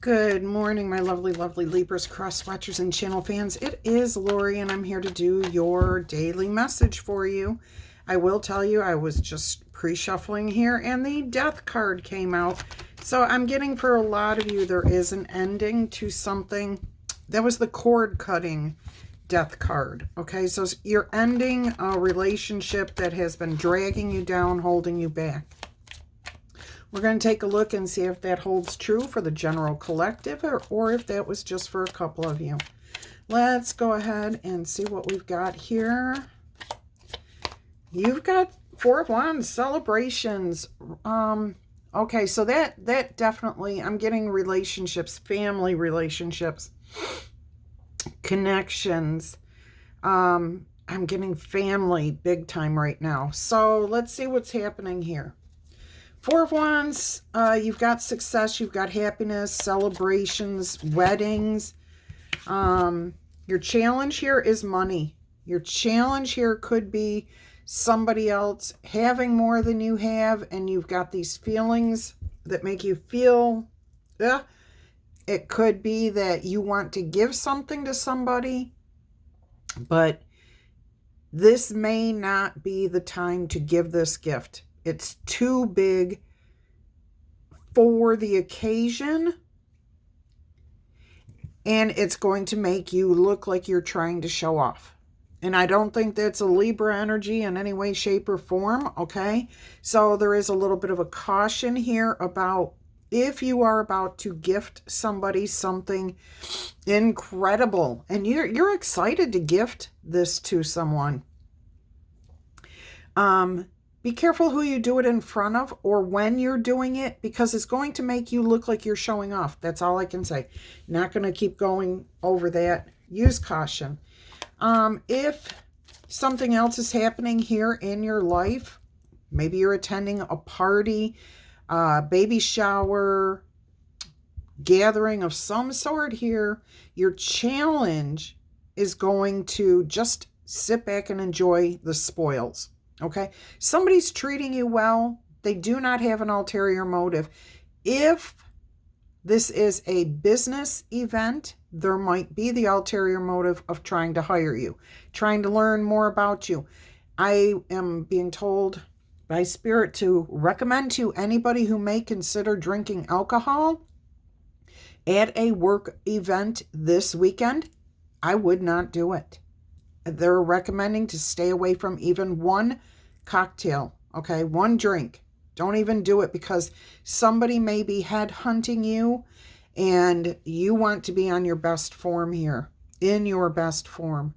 Good morning, my lovely, lovely Libras, cross watchers, and channel fans. It is Laurie, and I'm here to do your daily message for you. I will tell you, I was just pre-shuffling here, and the Death card came out. So I'm getting, for a lot of you, there is an ending to something. That was the cord cutting Death card. Okay, so you're ending a relationship that has been dragging you down, holding you back. We're going to take a look and see if that holds true for the general collective or if that was just for a couple of you. Let's go ahead and see what we've got here. You've got Four of Wands, celebrations. Okay, so that definitely, I'm getting relationships, family relationships, connections. I'm getting family big time right now. So let's see what's happening here. Four of Wands, you've got success, you've got happiness, celebrations, weddings. Your challenge here is money. Your challenge here could be somebody else having more than you have, and you've got these feelings that make you feel, it could be that you want to give something to somebody, but this may not be the time to give this gift. It's too big for the occasion, and it's going to make you look like you're trying to show off. And I don't think that's a Libra energy in any way, shape, or form, okay? So there is a little bit of a caution here about if you are about to gift somebody something incredible, and you're excited to gift this to someone. Be careful who you do it in front of or when you're doing it, because it's going to make you look like you're showing off. That's all I can say. Not going to keep going over that. Use caution. If something else is happening here in your life, maybe you're attending a party, baby shower, gathering of some sort here, your challenge is going to just sit back and enjoy the spoils. Okay, somebody's treating you well. They do not have an ulterior motive. If this is a business event, there might be the ulterior motive of trying to hire you, trying to learn more about you. I am being told by Spirit to recommend to anybody who may consider drinking alcohol at a work event this weekend, I would not do it. They're recommending to stay away from even one cocktail, okay? One drink. Don't even do it, because somebody may be headhunting you and you want to be on your best form here, in your best form.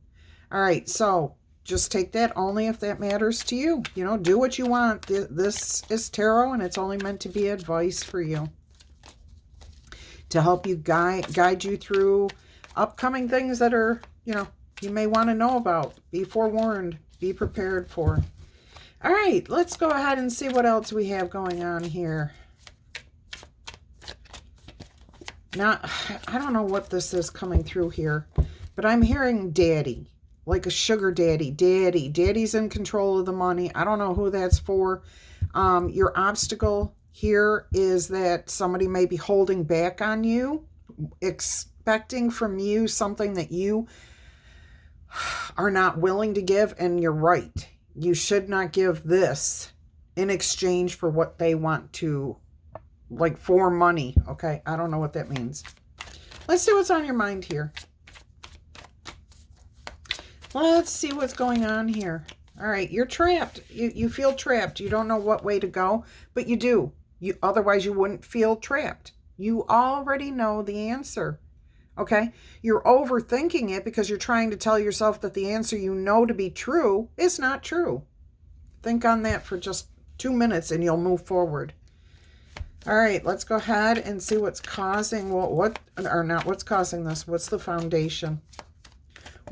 All right, so just take that only if that matters to you. You know, do what you want. This is tarot, and it's only meant to be advice for you, to help you guide you through upcoming things that are, you may want to know about. Be forewarned. Be prepared for. All right, let's go ahead and see what else we have going on here. Now, I don't know what this is coming through here, but I'm hearing daddy, like a sugar daddy. Daddy's in control of the money. I don't know who that's for. Your obstacle here is that somebody may be holding back on you, expecting from you something that you are not willing to give, and you're right. You should not give this in exchange for what they want to, like for money, okay? I don't know what that means. Let's see what's on your mind here. Let's see what's going on here. All right, you're trapped. You feel trapped. You don't know what way to go, but you do. Otherwise, you wouldn't feel trapped. You already know the answer. Okay, you're overthinking it because you're trying to tell yourself that the answer you know to be true is not true. Think on that for just 2 minutes and you'll move forward. All right, let's go ahead and see what's causing what's causing this. What's the foundation?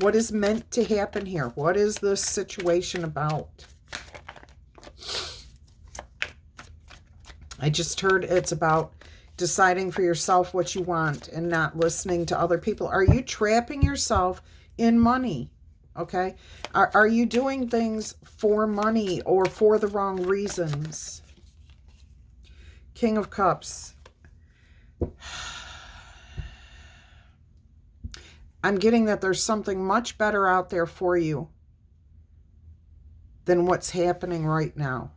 What is meant to happen here? What is this situation about? I just heard it's about deciding for yourself what you want and not listening to other people. Are you trapping yourself in money? Okay. Are you doing things for money or for the wrong reasons? King of Cups. I'm getting that there's something much better out there for you than what's happening right now.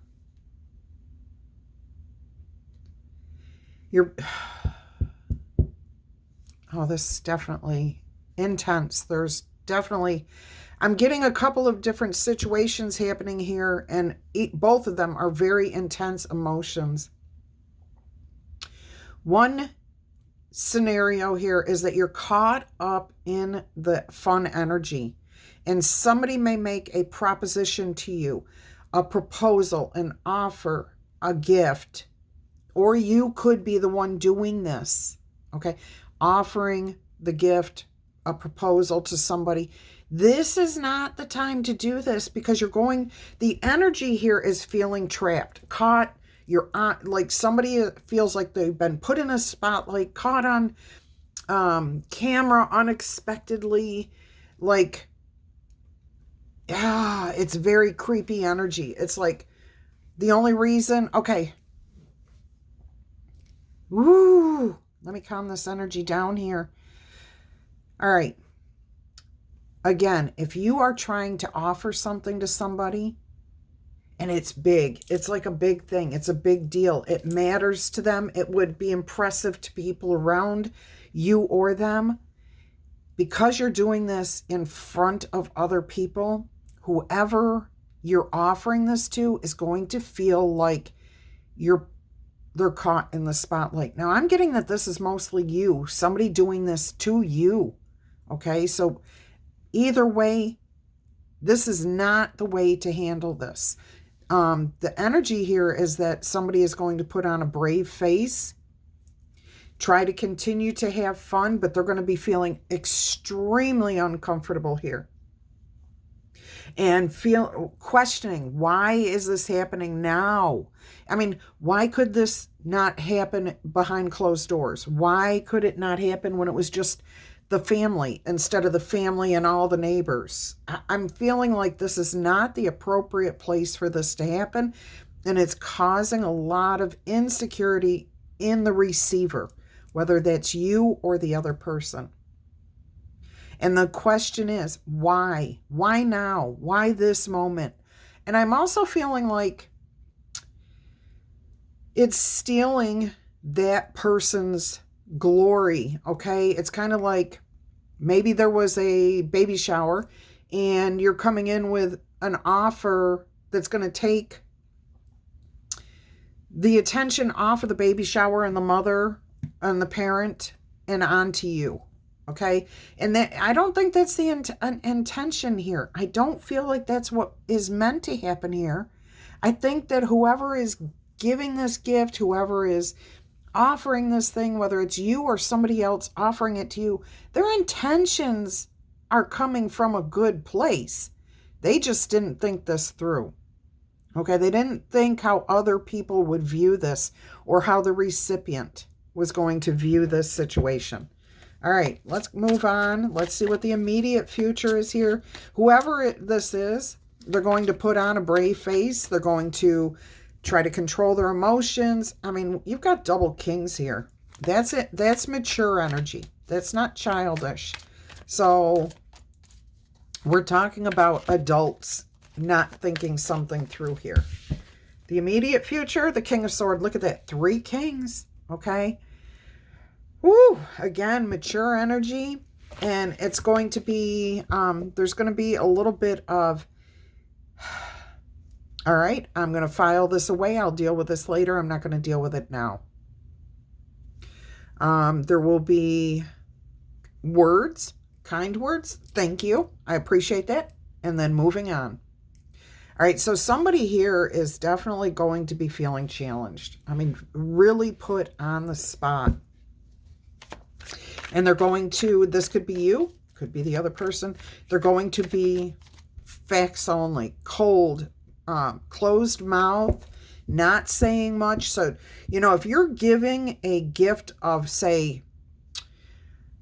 Oh, this is definitely intense. There's definitely, I'm getting a couple of different situations happening here, and both of them are very intense emotions. One scenario here is that you're caught up in the fun energy, and somebody may make a proposition to you, a proposal, an offer, a gift, or you could be the one doing this, okay? Offering the gift, a proposal to somebody. This is not the time to do this because the energy here is feeling trapped, caught. You're on, like somebody feels like they've been put in a spotlight, caught on camera unexpectedly. Like, it's very creepy energy. It's like the only reason, okay. Woo! Let me calm this energy down here. All right. Again, if you are trying to offer something to somebody and it's big, it's like a big thing, it's a big deal, it matters to them, it would be impressive to people around you or them, because you're doing this in front of other people, whoever you're offering this to is going to feel like they're caught in the spotlight. Now, I'm getting that this is mostly you, somebody doing this to you, okay? So either way, this is not the way to handle this. The energy here is that somebody is going to put on a brave face, try to continue to have fun, but they're going to be feeling extremely uncomfortable here. And questioning, why is this happening now? I mean, why could this not happen behind closed doors? Why could it not happen when it was just the family instead of the family and all the neighbors? I'm feeling like this is not the appropriate place for this to happen, and it's causing a lot of insecurity in the receiver, whether that's you or the other person. And the question is, why? Why now? Why this moment? And I'm also feeling like it's stealing that person's glory, okay? It's kind of like maybe there was a baby shower and you're coming in with an offer that's going to take the attention off of the baby shower and the mother and the parent and onto you. Okay. And that, I don't think that's the intention here. I don't feel like that's what is meant to happen here. I think that whoever is giving this gift, whoever is offering this thing, whether it's you or somebody else offering it to you, their intentions are coming from a good place. They just didn't think this through. Okay. They didn't think how other people would view this or how the recipient was going to view this situation. All right, let's move on. Let's see what the immediate future is here. Whoever this is, they're going to put on a brave face. They're going to try to control their emotions. I mean, you've got double kings here. That's it. That's mature energy. That's not childish. So we're talking about adults not thinking something through here. The immediate future, the King of Swords. Look at that. 3 kings, okay? Woo, again, mature energy, and it's going to be, there's going to be a little bit of, all right, I'm going to file this away. I'll deal with this later. I'm not going to deal with it now. There will be words, kind words. Thank you. I appreciate that. And then moving on. All right, so somebody here is definitely going to be feeling challenged. I mean, really put on the spot. And they're going to, this could be you, could be the other person. They're going to be facts only, cold, closed mouth, not saying much. So, you know, if you're giving a gift of, say,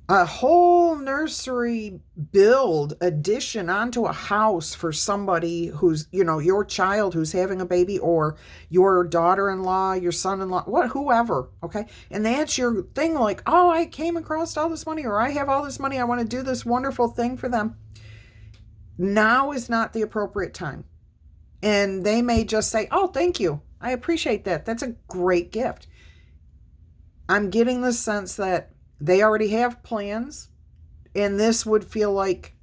a whole nursery build addition onto a house for somebody who's, your child who's having a baby, or your daughter-in-law, your son-in-law, whoever, okay? And that's your thing, like, oh, I came across all this money, or I have all this money, I want to do this wonderful thing for them. Now is not the appropriate time. And they may just say, oh, thank you. I appreciate that. That's a great gift. I'm getting the sense that they already have plans, and this would feel like,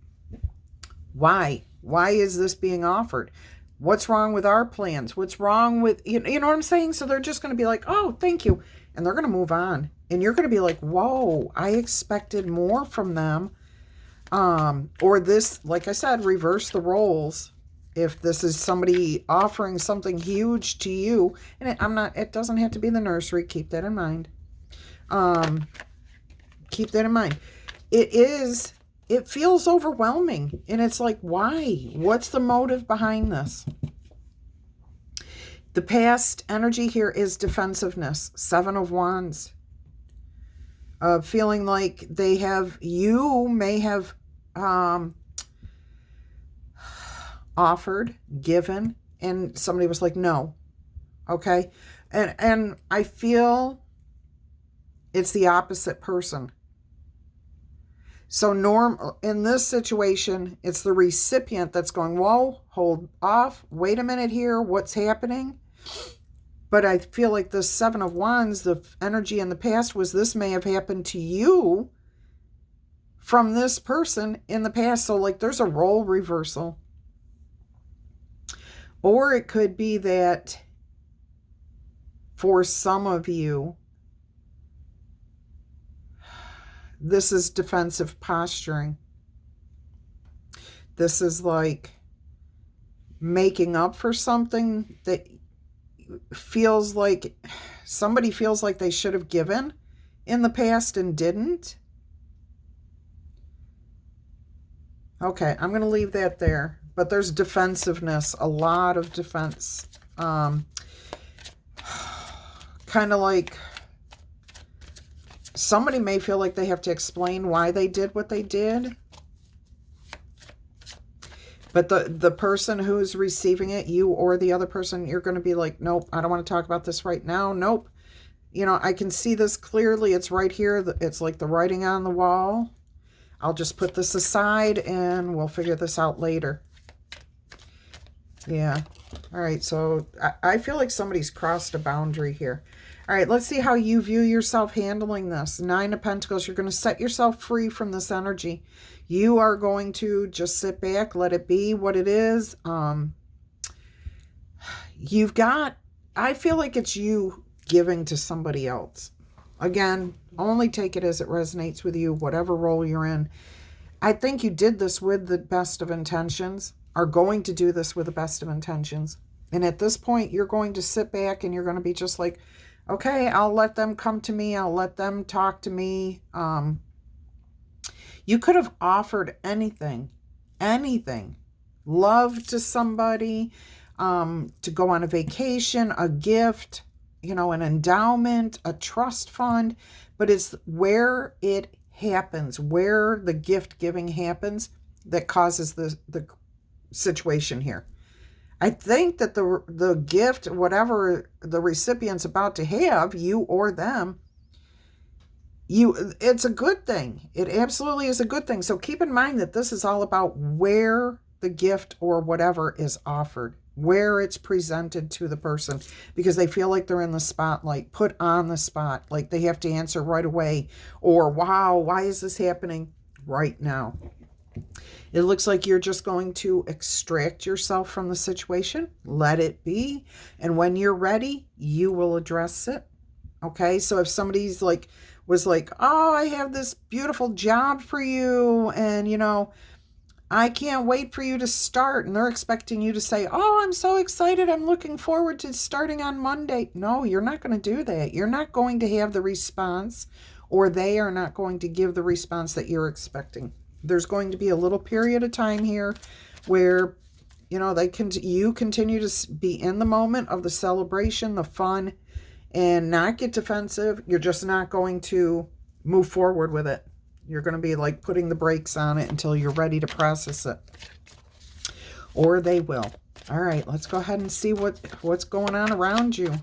why? Why is this being offered? What's wrong with our plans? What's wrong with, you know what I'm saying? So they're just going to be like, oh, thank you. And they're going to move on. And you're going to be like, whoa, I expected more from them. Or this, like I said, reverse the roles. If this is somebody offering something huge to you, and it doesn't have to be the nursery. Keep that in mind. Keep that in mind. It feels overwhelming. And it's like, why? What's the motive behind this? The past energy here is defensiveness. 7 of Wands. Feeling like you may have offered, given, and somebody was like, no. Okay? And I feel it's the opposite person. So in this situation, it's the recipient that's going, whoa, hold off, wait a minute here, what's happening? But I feel like the 7 of Wands, the energy in the past was this may have happened to you from this person in the past. So like there's a role reversal. Or it could be that for some of you, this is defensive posturing. This is like making up for something that feels like somebody feels like they should have given in the past and didn't. Okay, I'm going to leave that there. But there's defensiveness, a lot of defense. Kind of like somebody may feel like they have to explain why they did what they did. But the person who's receiving it, you or the other person, you're going to be like, nope, I don't want to talk about this right now. Nope. I can see this clearly. It's right here. It's like the writing on the wall. I'll just put this aside and we'll figure this out later. Yeah. All right. So I feel like somebody's crossed a boundary here. All right. Let's see how you view yourself handling this. 9 of Pentacles. You're going to set yourself free from this energy. You are going to just sit back, let it be what it is. I feel like it's you giving to somebody else. Again, only take it as it resonates with you, whatever role you're in. I think you did this with the best of intentions, are going to do this with the best of intentions. And at this point, you're going to sit back and you're going to be just like, okay, I'll let them come to me. I'll let them talk to me. You could have offered anything, love to somebody, to go on a vacation, a gift, an endowment, a trust fund, but it's where it happens, where the gift giving happens that causes the situation here. I think that the gift, whatever the recipient's about to have, you or them, it's a good thing. It absolutely is a good thing. So keep in mind that this is all about where the gift or whatever is offered, where it's presented to the person, because they feel like they're in the spotlight, put on the spot, like they have to answer right away, or wow, why is this happening right now? It looks like you're just going to extract yourself from the situation, let it be, and when you're ready, you will address it. Okay, so if somebody's was like, oh, I have this beautiful job for you, and I can't wait for you to start, and they're expecting you to say, oh, I'm so excited, I'm looking forward to starting on Monday. No, you're not going to do that. You're not going to have the response, or they are not going to give the response that you're expecting. There's going to be a little period of time here where, you continue to be in the moment of the celebration, the fun, and not get defensive. You're just not going to move forward with it. You're going to be like putting the brakes on it until you're ready to process it. Or they will. All right, let's go ahead and see what's going on around you.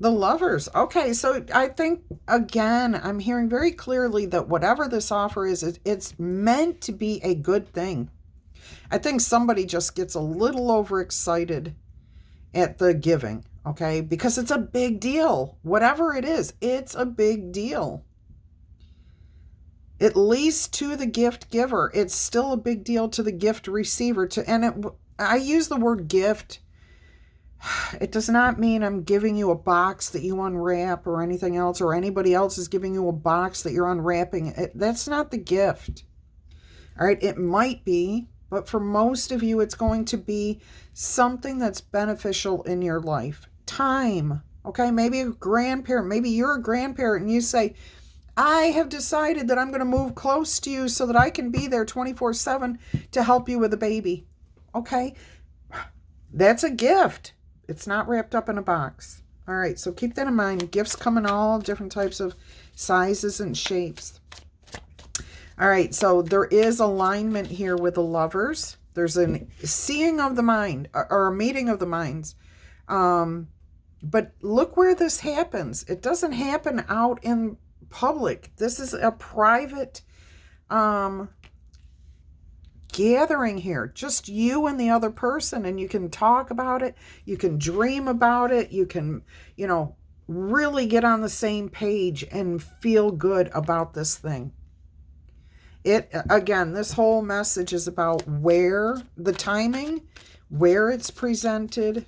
The Lovers. Okay, so I think, again, I'm hearing very clearly that whatever this offer is, it's meant to be a good thing. I think somebody just gets a little overexcited at the giving, okay? Because it's a big deal. Whatever it is, it's a big deal. At least to the gift giver. It's still a big deal to the gift receiver. I use the word gift. It does not mean I'm giving you a box that you unwrap or anything else, or anybody else is giving you a box that you're unwrapping. That's not the gift. All right, it might be, but for most of you, it's going to be something that's beneficial in your life. Time, okay? Maybe a grandparent. Maybe you're a grandparent and you say, I have decided that I'm going to move close to you so that I can be there 24/7 to help you with a baby. Okay? That's a gift. It's not wrapped up in a box. All right, so keep that in mind. Gifts come in all different types of sizes and shapes. All right, so there is alignment here with the Lovers. There's a seeing of the mind, or a meeting of the minds. But look where this happens. It doesn't happen out in public. This is a private gathering here, just you and the other person, and you can talk about it, you can dream about it, you can, really get on the same page and feel good about this thing. Again, this whole message is about where the timing, where it's presented.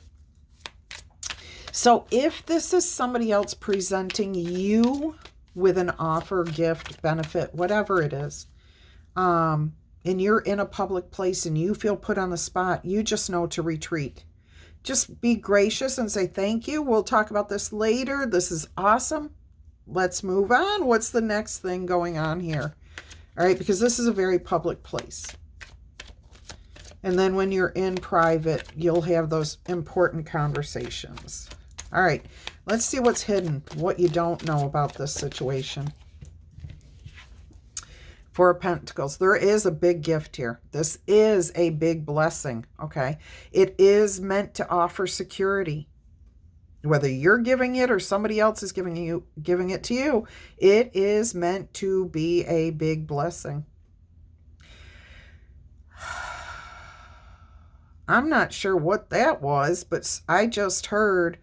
So if this is somebody else presenting you with an offer, gift, benefit, whatever it is, and you're in a public place and you feel put on the spot, you just know to retreat. Just be gracious and say, thank you. We'll talk about this later. This is awesome. Let's move on. What's the next thing going on here? All right, because this is a very public place. And then when you're in private, you'll have those important conversations. All right, let's see what's hidden, what you don't know about this situation. Four of Pentacles. There is a big gift here. This is a big blessing, okay? It is meant to offer security. Whether you're giving it or somebody else is giving it to you, it is meant to be a big blessing. I'm not sure what that was, but I just heard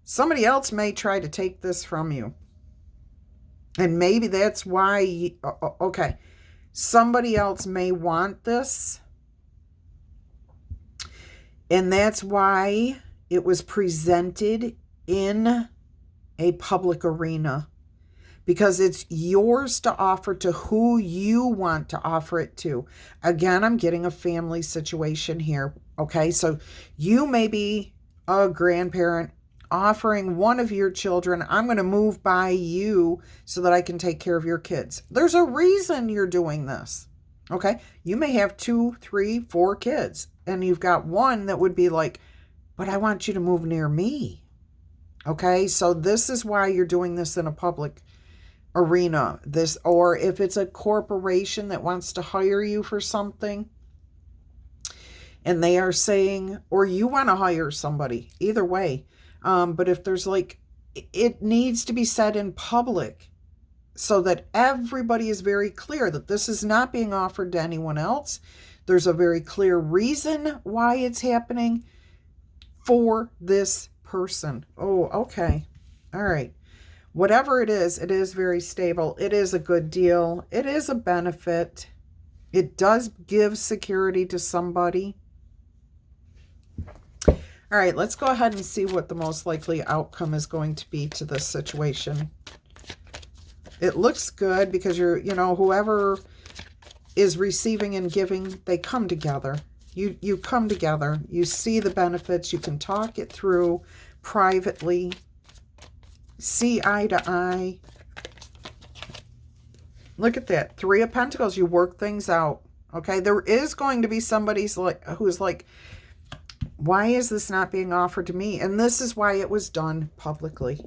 somebody else may try to take this from you. And maybe that's why, okay, somebody else may want this. And that's why it was presented in a public arena. Because it's yours to offer to who you want to offer it to. Again, I'm getting a family situation here. Okay, so you may be a grandparent offering one of your children, I'm going to move by you so that I can take care of your kids. There's a reason you're doing this. Okay, you may have 2, 3, 4 kids, and you've got one that would be like, but I want you to move near me. Okay, so this is why you're doing this in a public arena. Or if it's a corporation that wants to hire you for something, and they are saying, or you want to hire somebody, either way. But if there's it needs to be said in public so that everybody is very clear that this is not being offered to anyone else. There's a very clear reason why it's happening for this person. Oh, okay. All right. Whatever it is very stable. It is a good deal. It is a benefit. It does give security to somebody. All right, let's go ahead and see what the most likely outcome is going to be to this situation. It looks good because whoever is receiving and giving, they come together. You come together. You see the benefits. You can talk it through privately. See eye to eye. Look at that. 3 of Pentacles. You work things out. Okay, there is going to be somebody who's like, why is this not being offered to me? And this is why it was done publicly.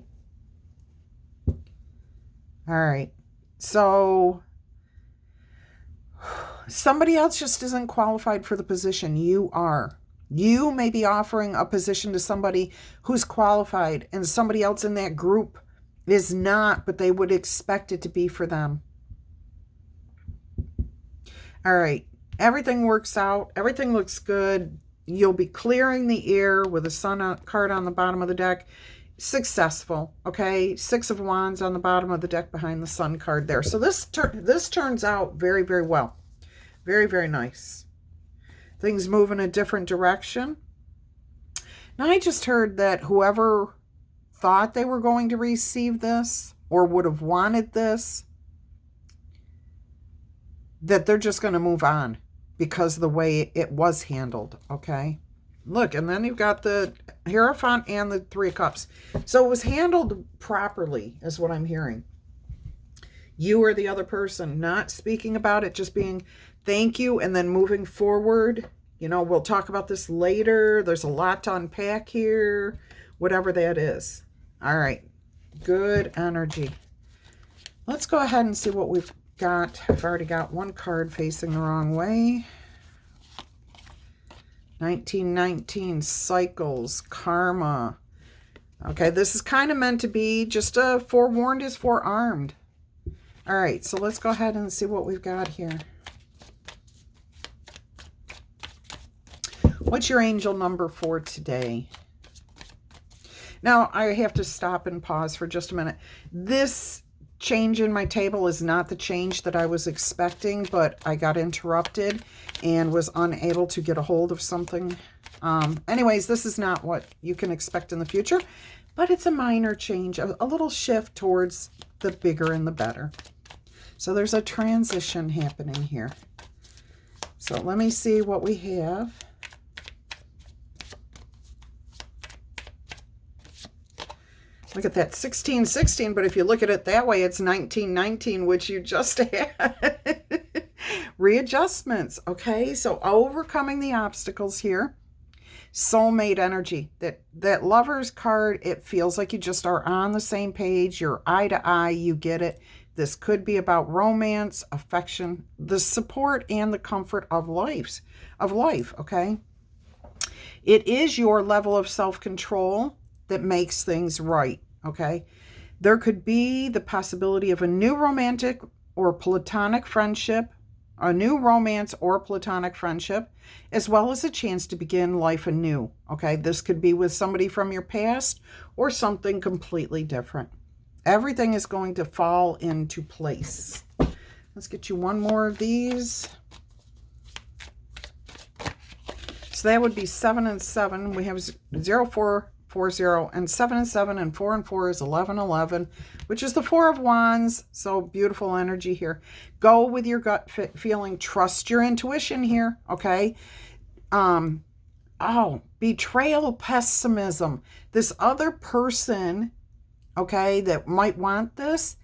All right. So somebody else just isn't qualified for the position. You are. You may be offering a position to somebody who's qualified, and somebody else in that group is not, but they would expect it to be for them. All right. Everything works out. Everything looks good. You'll be clearing the air with a sun card on the bottom of the deck. Successful. Okay. 6 of Wands on the bottom of the deck behind the sun card there. So this turns out very, very well. Very, very nice. Things move in a different direction. Now, I just heard that whoever thought they were going to receive this or would have wanted this, that they're just going to move on because of the way it was handled, okay? Look, and then you've got the Hierophant and the 3 of Cups. So it was handled properly, is what I'm hearing. You or the other person not speaking about it, just being thank you, and then moving forward. You know, we'll talk about this later. There's a lot to unpack here, whatever that is. All right, good energy. Let's go ahead and see what we've got. I've already got one card facing the wrong way. 1919, cycles, karma. Okay, this is kind of meant to be just a forewarned is forearmed. All right, so let's go ahead and see what we've got here. What's your angel number for today? Now, I have to stop and pause for just a minute. This change in my table is not the change that I was expecting, but I got interrupted and was unable to get a hold of something. Anyways, this is not what you can expect in the future, but it's a minor change, a little shift towards the bigger and the better. So there's a transition happening here. So let me see what we have. Look at that, 1616, but if you look at it that way, it's 1919, which you just had. Readjustments, okay? So overcoming the obstacles here. Soulmate energy. That Lover's card, it feels like you just are on the same page. You're eye to eye, you get it. This could be about romance, affection, the support and the comfort of life, okay? It is your level of self-control that makes things right, okay? There could be the possibility of a new romantic or platonic friendship, a new romance or platonic friendship, as well as a chance to begin life anew, okay? This could be with somebody from your past or something completely different. Everything is going to fall into place. Let's get you one more of these. So that would be 7 and 7. We have 0, 4, 4, 0, and 7 and 7, and 4 and 4 is 11, 11, which is the 4 of Wands. So beautiful energy here. Go with your gut feeling. Trust your intuition here, okay? Betrayal, pessimism. This other person, okay, that might want this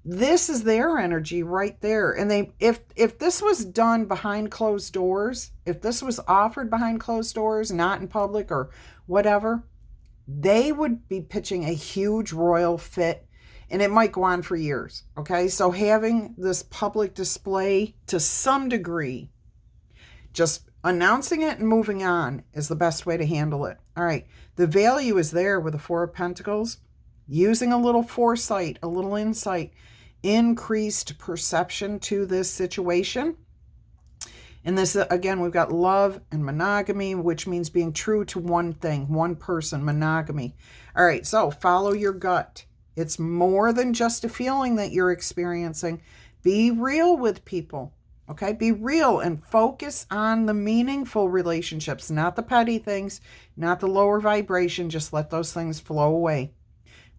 is their energy right there. And if this was done behind closed doors, if this was offered behind closed doors, not in public or whatever, they would be pitching a huge royal fit, and it might go on for years, okay? So having this public display to some degree, just announcing it and moving on is the best way to handle it. All right, the value is there with the 4 of Pentacles. Using a little foresight, a little insight, increased perception to this situation. And this, again, we've got love and monogamy, which means being true to one thing, one person, monogamy. All right, so follow your gut. It's more than just a feeling that you're experiencing. Be real with people, okay? Be real and focus on the meaningful relationships, not the petty things, not the lower vibration. Just let those things flow away.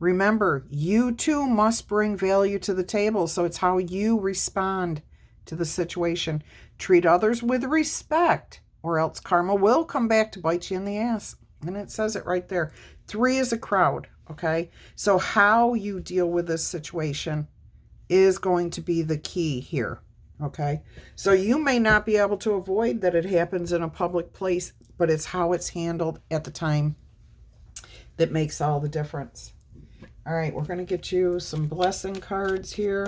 Remember, you too must bring value to the table, so it's how you respond to the situation. Treat others with respect, or else karma will come back to bite you in the ass. And it says it right there. 3 is a crowd, okay? So how you deal with this situation is going to be the key here, okay? So you may not be able to avoid that it happens in a public place, but it's how it's handled at the time that makes all the difference. All right, we're going to get you some blessing cards here.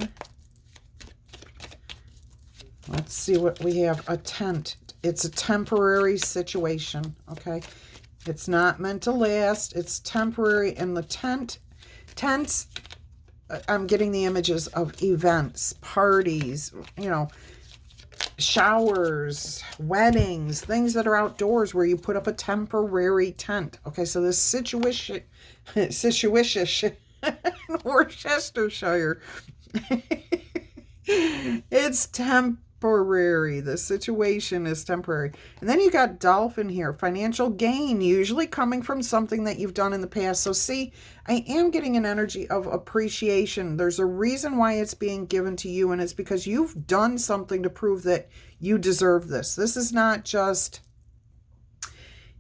Let's see what we have. A tent. It's a temporary situation, okay? It's not meant to last. It's temporary. And the tents, I'm getting the images of events, parties, you know, showers, weddings, things that are outdoors where you put up a temporary tent. Okay, so this situation, Worcestershire, it's temporary. The situation is temporary. And then you got dolphin here. Financial gain, usually coming from something that you've done in the past. So see, I am getting an energy of appreciation. There's a reason why it's being given to you, and it's because you've done something to prove that you deserve this. This is not just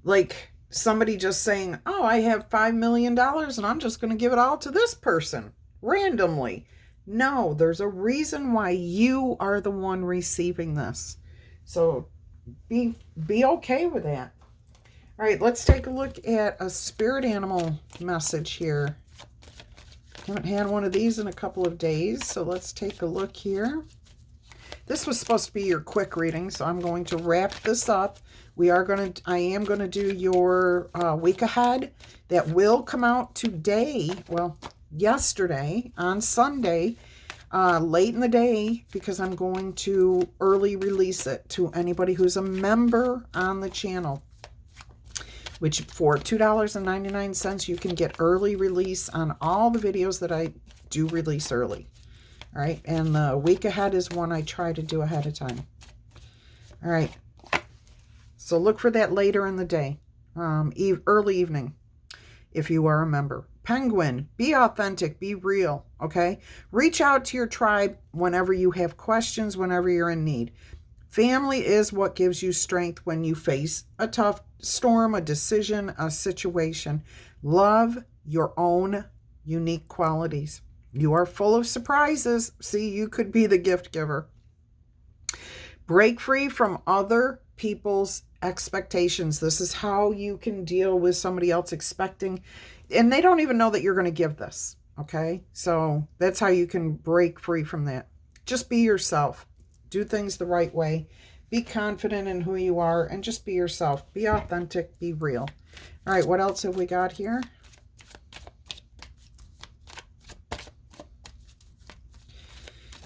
like somebody just saying, oh, I have $5 million and I'm just going to give it all to this person randomly. No, there's a reason why you are the one receiving this. So be okay with that. All right, let's take a look at a spirit animal message here. Haven't had one of these in a couple of days, so let's take a look here. This was supposed to be your quick reading, so I'm going to wrap this up. I am going to do your week ahead. That will come out today, well, yesterday on Sunday, late in the day, because I'm going to early release it to anybody who's a member on the channel, which for $2.99 you can get early release on all the videos that I do release early. All right, and the week ahead is one I try to do ahead of time. All right, so look for that later in the day, early evening, if you are a member. Penguin, be authentic, be real, okay? Reach out to your tribe whenever you have questions, whenever you're in need. Family is what gives you strength when you face a tough storm, a decision, a situation. Love your own unique qualities. You are full of surprises. See, you could be the gift giver. Break free from other people's expectations. This is how you can deal with somebody else expecting, and they don't even know that you're going to give this, okay? So that's how you can break free from that. Just be yourself. Do things the right way. Be confident in who you are, and just be yourself. Be authentic. Be real. All right, what else have we got here?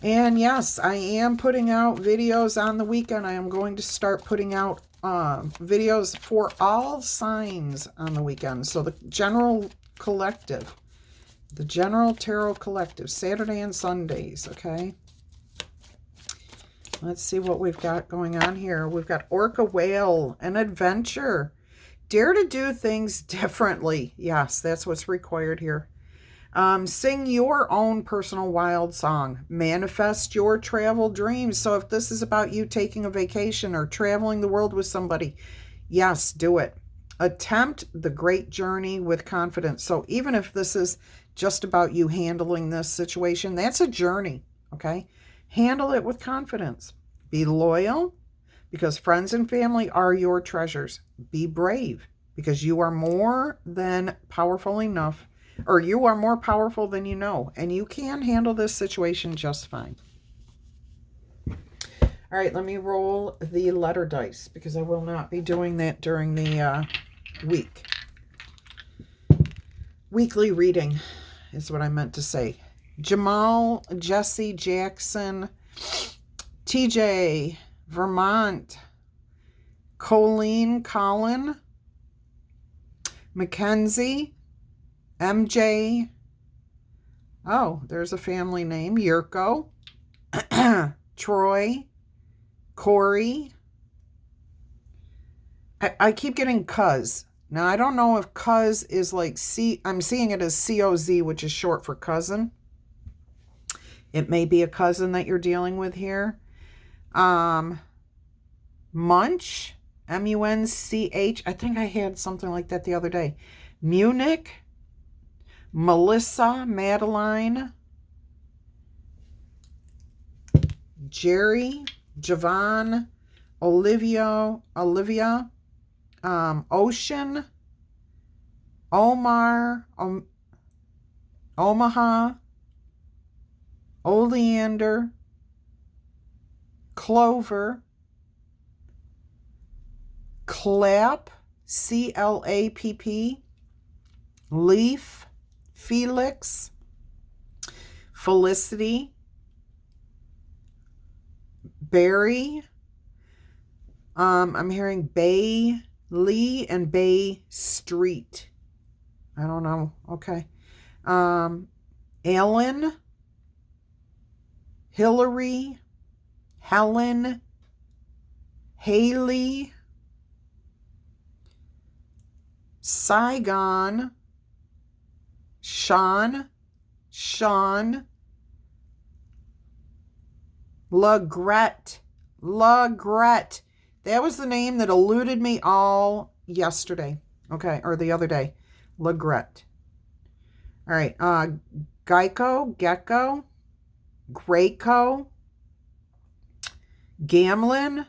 And yes, I am putting out videos on the weekend. I am going to start putting out videos for all signs on the weekend. So the general collective, the general tarot collective, Saturday and Sundays, okay? Let's see what we've got going on here. We've got Orca Whale, an adventure. Dare to do things differently. Yes, that's what's required here. Sing your own personal wild song. Manifest your travel dreams. So if this is about you taking a vacation or traveling the world with somebody, yes, do it. Attempt the great journey with confidence. So even if this is just about you handling this situation, that's a journey, okay? Handle it with confidence. Be loyal, because friends and family are your treasures. Be brave, because you are more than powerful enough, or you are more powerful than you know, and you can handle this situation just fine. All right, let me roll the letter dice, because I will not be doing that during the week. Weekly reading is what I meant to say. Jamal, Jesse, Jackson, TJ, Vermont, Colleen, Colin, Mackenzie, MJ, oh, there's a family name, Yurko, Troy, Corey. I keep getting Cuz. Now, I don't know if Cuz is like I'm seeing it as COZ, which is short for cousin. It may be a cousin that you're dealing with here. Munch, M-U-N-C-H. I think I had something like that the other day. Munich, Melissa, Madeline, Jerry, Javon, Olivia, Ocean, Omar, Omaha, oleander, clover, clap, CLAPP, leaf, Felix, Felicity, Barry, I'm hearing Bay Lee and Bay Street. I don't know. Okay. Ellen, Hillary, Helen, Haley, Saigon, Sean, Lagrette. That was the name that eluded me all yesterday. Okay, or the other day. Lagrette. All right. Geico, Gecko, Graco, Gamlin,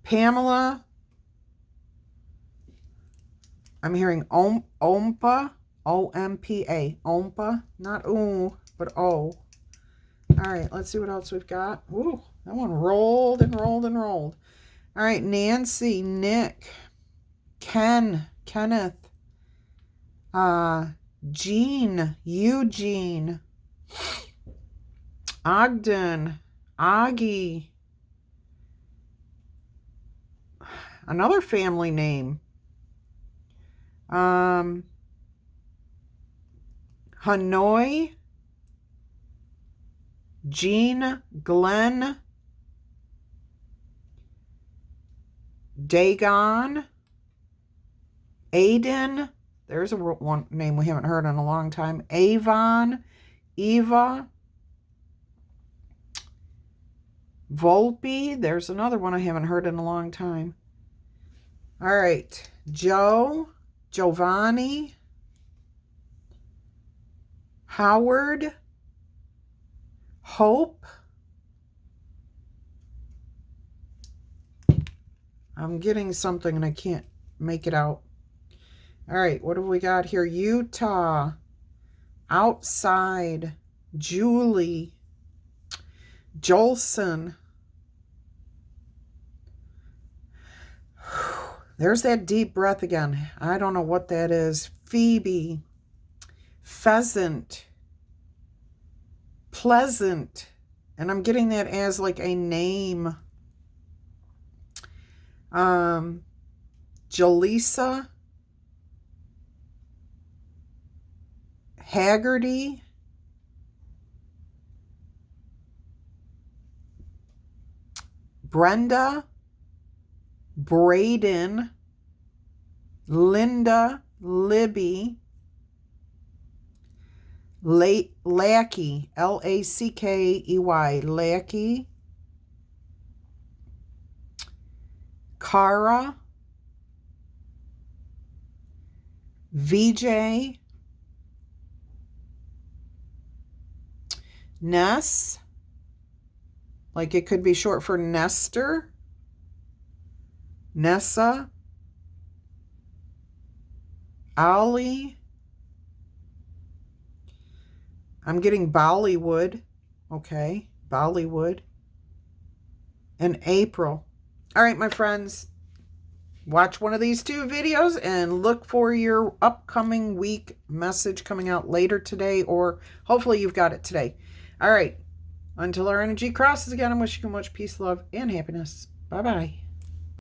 Pamela. I'm hearing Ompa, O-M-P-A. Ompa, not ooh, but O. All right, let's see what else we've got. Ooh, that one rolled and rolled and rolled. All right, Nancy, Nick, Ken, Kenneth, Jean, Eugene, Ogden, Augie, another family name, Hanoi, Jean, Glenn, Dagon, Aiden, there's one name we haven't heard in a long time, Avon, Eva, Volpe, there's another one I haven't heard in a long time. All right, Joe, Giovanni, Howard, Hope. I'm getting something and I can't make it out. All right, what have we got here? Utah, Outside, Julie, Jolson. There's that deep breath again. I don't know what that is. Phoebe, Pheasant, Pleasant. And I'm getting that as like a name. Jaleesa, Haggerty, Brenda, Braden, Linda, Libby, Lackey, L-A-C-K-E-Y, Lackey, Cara, VJ, Ness, like it could be short for Nestor, Nessa, Ollie, I'm getting Bollywood, okay, Bollywood, and April. All right, my friends, watch one of these 2 videos and look for your upcoming week message coming out later today, or hopefully you've got it today. All right, until our energy crosses again, I'm wishing you much peace, love, and happiness. Bye-bye.